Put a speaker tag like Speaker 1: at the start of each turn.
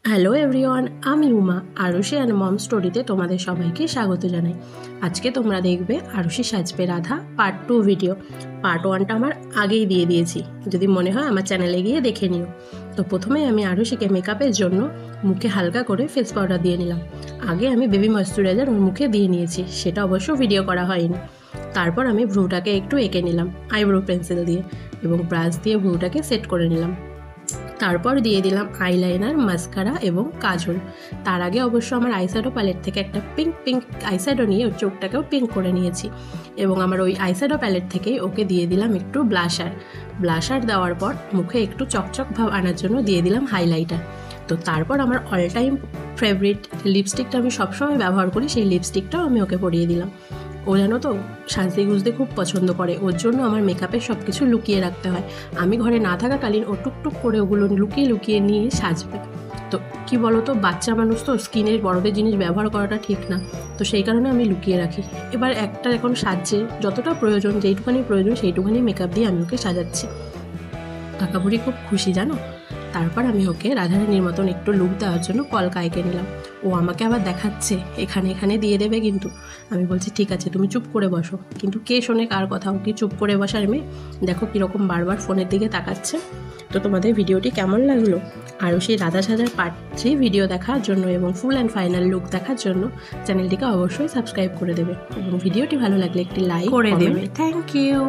Speaker 1: Hello everyone, আমি Uma. Arushi and mom স্টোরিতে তোমাদের সবাইকে স্বাগত জানাই। আজকে তোমরা দেখবে আরুষি সাজবে রাধা পার্ট 2 ভিডিও। পার্ট 1টা আমার আগেই দিয়ে দিয়েছি, যদি মনে হয় আমার চ্যানেলে গিয়ে দেখে নিও। তো প্রথমে আমি আরুষিকে মেকআপের জন্য মুখে হালকা করে ফেস পাউডার দিয়ে নিলাম। আগে আমি বেবি ময়েশ্চারাইজার ওর মুখে দিয়ে নিয়েছি, সেটা অবশ্য ভিডিও করা হয়নি। তারপর আমি ভ্রুটাকে একটু এঁকে নিলাম আইব্রো পেন্সিল দিয়ে, এবং ব্রাশ দিয়ে ভ্রুটাকে সেট করে নিলাম। তারপর দিয়ে দিলাম আইলাইনার, মাস্কারা এবং কাজল। তার আগে অবশ্য আমার আইশ্যাডো প্যালেট থেকে একটা পিঙ্ক আইশ্যাডো নিয়ে ওর চোখটাকেও পিঙ্ক করে নিয়েছি, এবং আমার ওই আইশ্যাডো প্যালেট থেকেই ওকে দিয়ে দিলাম একটু ব্লাশার দেওয়ার পর মুখে একটু চকচক ভাব আনার জন্য দিয়ে দিলাম হাইলাইটার। তো তারপর আমার অল টাইম ফেভারিট লিপস্টিকটা আমি সবসময় ব্যবহার করি, সেই লিপস্টিকটাও আমি ওকে পরিয়ে দিলাম। ও জানো তো সাজতে গুজতে খুব পছন্দ করে, ওর জন্য আমার মেকআপের সব কিছু লুকিয়ে রাখতে হয়। আমি ঘরে না থাকাকালীন ও টুকটুক করে ওগুলো লুকিয়ে নিয়ে সাজবে। তো কি বলো তো, বাচ্চা মানুষ তো, স্কিনের বড়দের জিনিস ব্যবহার করাটা ঠিক না, তো সেই কারণে আমি লুকিয়ে রাখি। এবার একটা এখন সাজছে, যতটা প্রয়োজন, যেইটুখানি প্রয়োজন সেইটুখানি মেকআপ দিয়ে আমি ওকে সাজাচ্ছি। কাকাবুড়ি খুব খুশি জানো। তারপর আমি ওকে রাধারানীর মতন একটু লুক দেওয়ার জন্য কলকা এঁকে নিলাম। ও আমাকে আবার দেখাচ্ছে এখানে দিয়ে দেবে, কিন্তু আমি বলছি ঠিক আছে তুমি চুপ করে বসো। কিন্তু কে শোনে কার কথা, ও কি চুপ করে বসার মেয়ে? দেখো কীরকম বারবার ফোনের দিকে তাকাচ্ছে। তো তোমাদের ভিডিওটি কেমন লাগলো? আরও সেই রাধা সাজার পার্ট 3 ভিডিও দেখার জন্য এবং ফুল অ্যান্ড ফাইনাল লুক দেখার জন্য চ্যানেলটিকে অবশ্যই সাবস্ক্রাইব করে দেবে, এবং ভিডিওটি ভালো লাগলে একটি লাইক করে দেবে। Thank you.